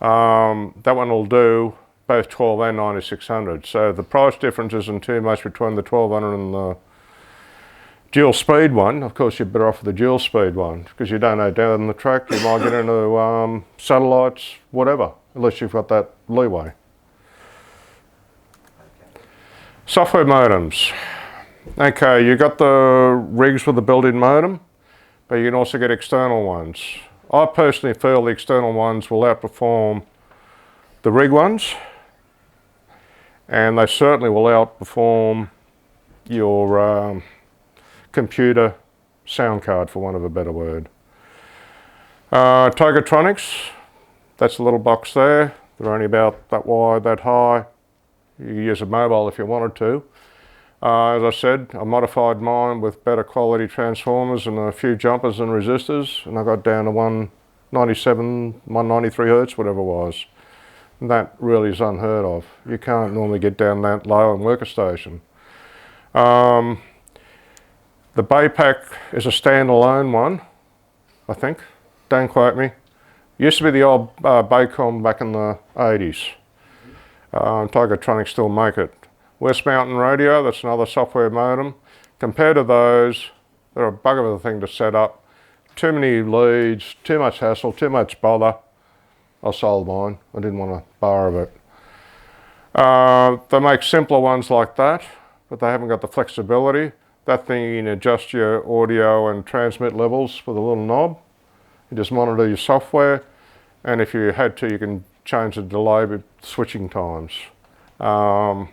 That one will do both 12 and 9600. So the price difference isn't too much between the 1200 and the dual speed one. Of course, you're better off with the dual speed one because you don't know down the track, you might get into satellites, whatever, unless you've got that leeway. Software modems. Okay, you got the rigs with the built-in modem, but you can also get external ones. I personally feel the external ones will outperform the rig ones, and they certainly will outperform your computer sound card, for want of a better word. Togatronics, that's a little box there. They're only about that wide, that high. You can use a mobile if you wanted to. As I said, I modified mine with better quality transformers and a few jumpers and resistors, and I got down to 197, 193 hertz, whatever it was. And that really is unheard of. You can't normally get down that low and work a station. The Baypack is a standalone one, I think. Don't quote me. Used to be the old Baycom back in the 80s. Togatronics still make it. West Mountain Radio, that's another software modem. Compared to those, they're a bugger of a thing to set up. Too many leads, too much hassle, too much bother. I sold mine. I didn't want to borrow it. They make simpler ones like that, but they haven't got the flexibility. That thing you can adjust your audio and transmit levels with a little knob. You just monitor your software, and if you had to, you can change the delay with switching times. That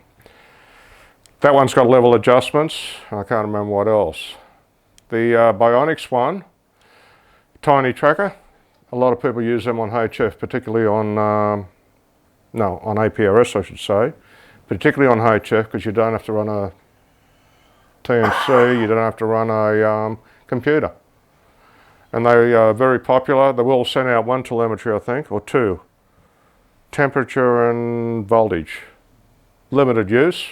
one's got level adjustments. I can't remember what else. The Bionics one, tiny tracker. A lot of people use them on HF, particularly on, on APRS I should say, particularly on HF because you don't have to run a TNC, you don't have to run a computer. And they are very popular. They will send out one telemetry, I think, or two. Temperature and voltage. Limited use,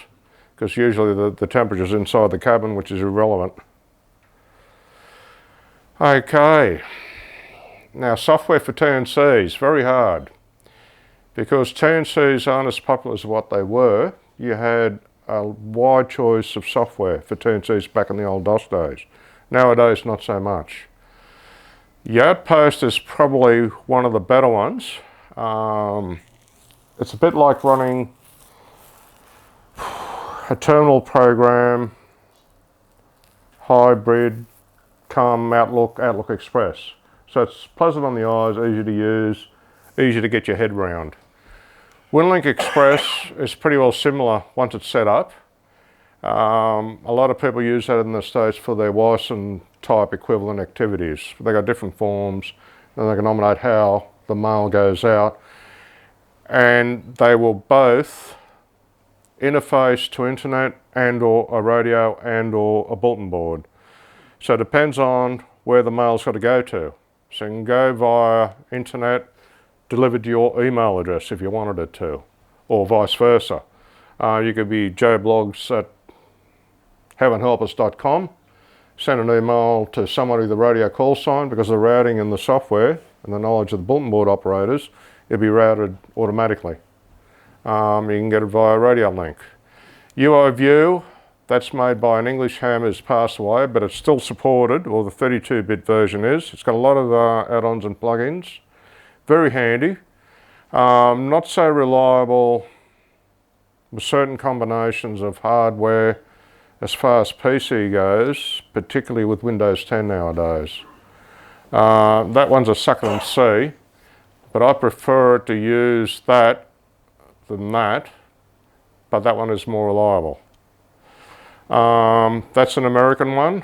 because usually the temperature's inside the cabin, which is irrelevant. Okay. Now, software for TNCs, very hard. Because TNCs aren't as popular as what they were, you had a wide choice of software for TNCs back in the old DOS days. Nowadays, not so much. Outpost is probably one of the better ones. It's a bit like running a terminal program, hybrid, come Outlook Express. So it's pleasant on the eyes, easy to use, easy to get your head round. WinLink Express is pretty well similar once it's set up. A lot of people use that in the States for their WISN type equivalent activities. They got different forms and they can nominate how the mail goes out. And they will both interface to internet and or a radio and or a bulletin board. So it depends on where the mail's got to go to. So you can go via internet, delivered to your email address if you wanted it to, or vice versa. You could be joeblogs at heavenhelpus.com, send an email to somebody with a radio call sign because of the routing and the software and the knowledge of the bulletin board operators, it'll be routed automatically. You can get it via radio link. UI View, that's made by an English ham who's passed away, but it's still supported, or the 32-bit version is. It's got a lot of add-ons and plugins. Very handy. Not so reliable with certain combinations of hardware as far as PC goes, particularly with Windows 10 nowadays. That one's a succulent C, but I prefer to use that than that, but that one is more reliable. That's an American one.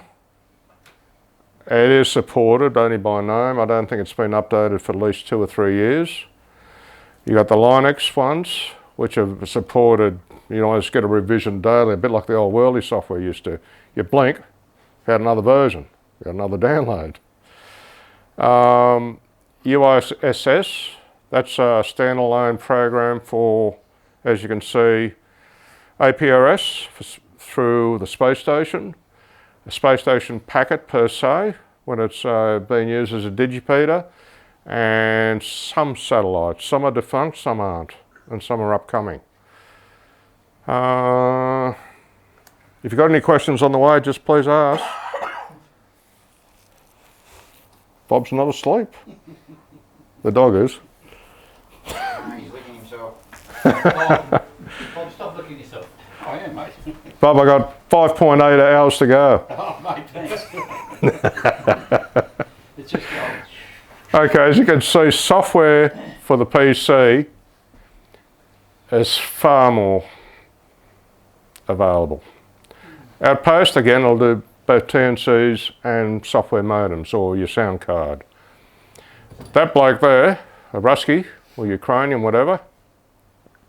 It is supported only by name. I don't think it's been updated for at least 2 or 3 years. You got the Linux ones, which are supported, you know, just get a revision daily, a bit like the old worldly software used to. You blink, you had another version, you got another download. UISS, that's a standalone program for, as you can see, APRS through the space station. A space station packet per se, when it's being used as a digipeater, and some satellites. Some are defunct, some aren't, and some are upcoming. If you've got any questions on the way, just please ask. Bob's not asleep. The dog is. He's licking himself. Bob, stop looking yourself. I am, mate. Bob, I got 5.8 hours to go. Oh, mate, thanks. It's just Okay, as you can see, software for the PC is far more available. Outpost, again, will do both TNCs and software modems, or your sound card. That bloke there, a Rusky, or Ukrainian, whatever,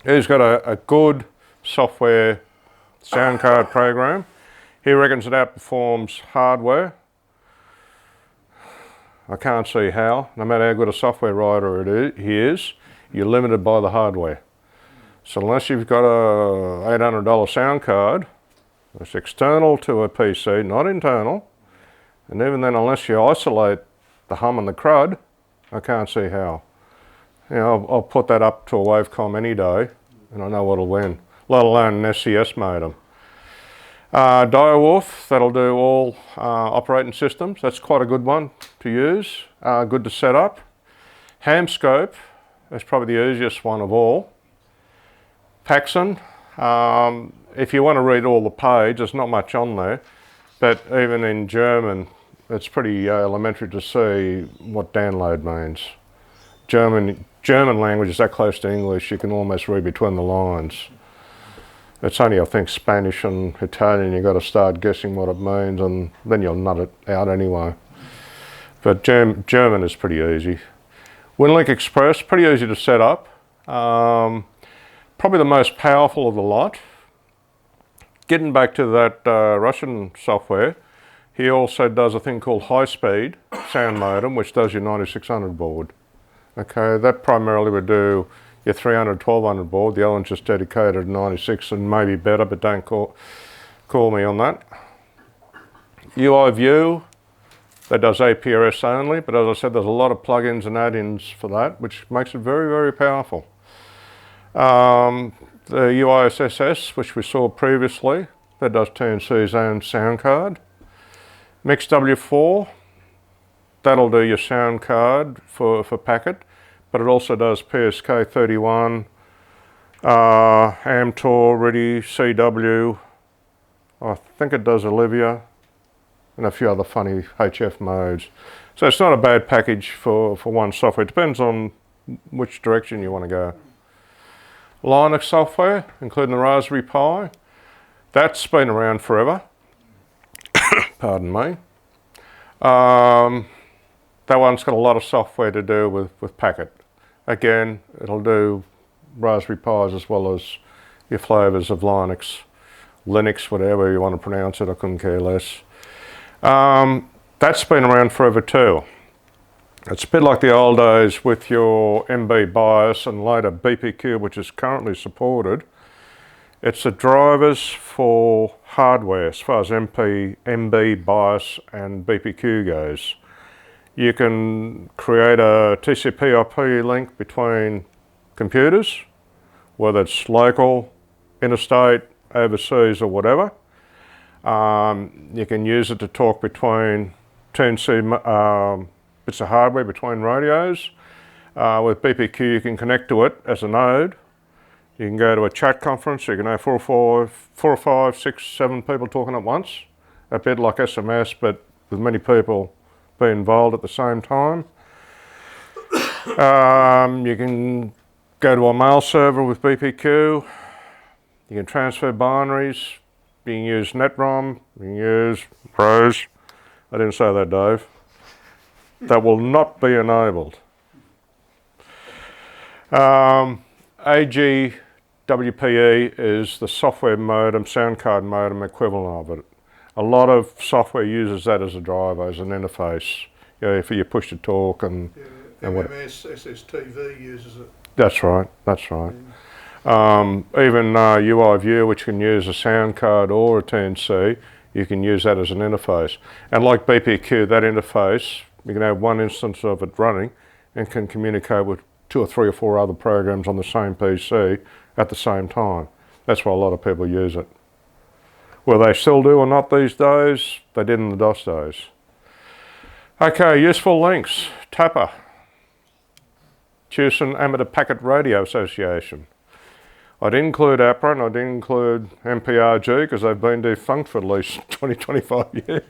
he's got a good software sound card program. He reckons it outperforms hardware. I can't see how. No matter how good a software writer he is, you're limited by the hardware. So unless you've got a $800 sound card, it's external to a PC, not internal, and even then, unless you isolate the hum and the crud, I can't see how. You know, I'll put that up to a Wavecom any day, and I know what'll win, let alone an SCS modem. Direwolf, that'll do all operating systems. That's quite a good one to use, good to set up. Hamscope, that's probably the easiest one of all. Paxson, if you want to read all the page, there's not much on there, But even in German, it's pretty elementary to see what download means. German language is that close to English, you can almost read between the lines. It's only, I think, Spanish and Italian, you've got to start guessing what it means, and then you'll nut it out anyway. But German is pretty easy. WinLink Express, pretty easy to set up. Probably the most powerful of the lot. Getting back to that Russian software, he also does a thing called high-speed sound modem, which does your 9600 board. Okay, that primarily would do your 300, 1200 board. The other one's just dedicated to 96 and maybe better, but don't call me on that. UI View, that does APRS only, but as I said, there's a lot of plugins and add-ins for that, which makes it very, very powerful. The UISSS, which we saw previously, that does TNC'S own sound card. MixW4, that'll do your sound card for packet, but it also does PSK31, AmTor, RIDI, CW, I think it does Olivia, and a few other funny HF modes. So it's not a bad package for one software. It depends on which direction you want to go. Linux software, including the Raspberry Pi, that's been around forever. Pardon me. That one's got a lot of software to do with Packet. Again, it'll do Raspberry Pis as well as your flavours of Linux, whatever you want to pronounce it, I couldn't care less. That's been around forever too. It's a bit like the old days with your MB BIOS and later BPQ, which is currently supported. It's the drivers for hardware as far as MB BIOS and BPQ goes. You can create a TCP/IP link between computers, whether it's local, interstate, overseas or whatever. You can use it to talk between TNC bits of hardware between radios. With BPQ you can connect to it as a node. You can go to a chat conference, you can have 4 or 5, 6, 7 people talking at once. A bit like SMS, but with many people being involved at the same time. You can go to a mail server with BPQ. You can transfer binaries. You can use NetROM. You can use ROS. I didn't say that, Dave. That will not be enabled. AGWPE is the software modem, sound card modem equivalent of it. A lot of software uses that as a driver, as an interface, you know, for your push to talk and what. MMS SSTV uses it. That's right. That's right. Even UI View, which can use a sound card or a TNC, you can use that as an interface. And like BPQ, that interface, you can have one instance of it running and can communicate with 2 or 3 or 4 other programs on the same PC at the same time. That's why a lot of people use it. Whether they still do or not these days, they did in the DOS days. Okay, useful links. TAPA, Tucson Amateur Packet Radio Association. I didn't include APRA and I didn't include MPRG because they've been defunct for at least 20, 25 years.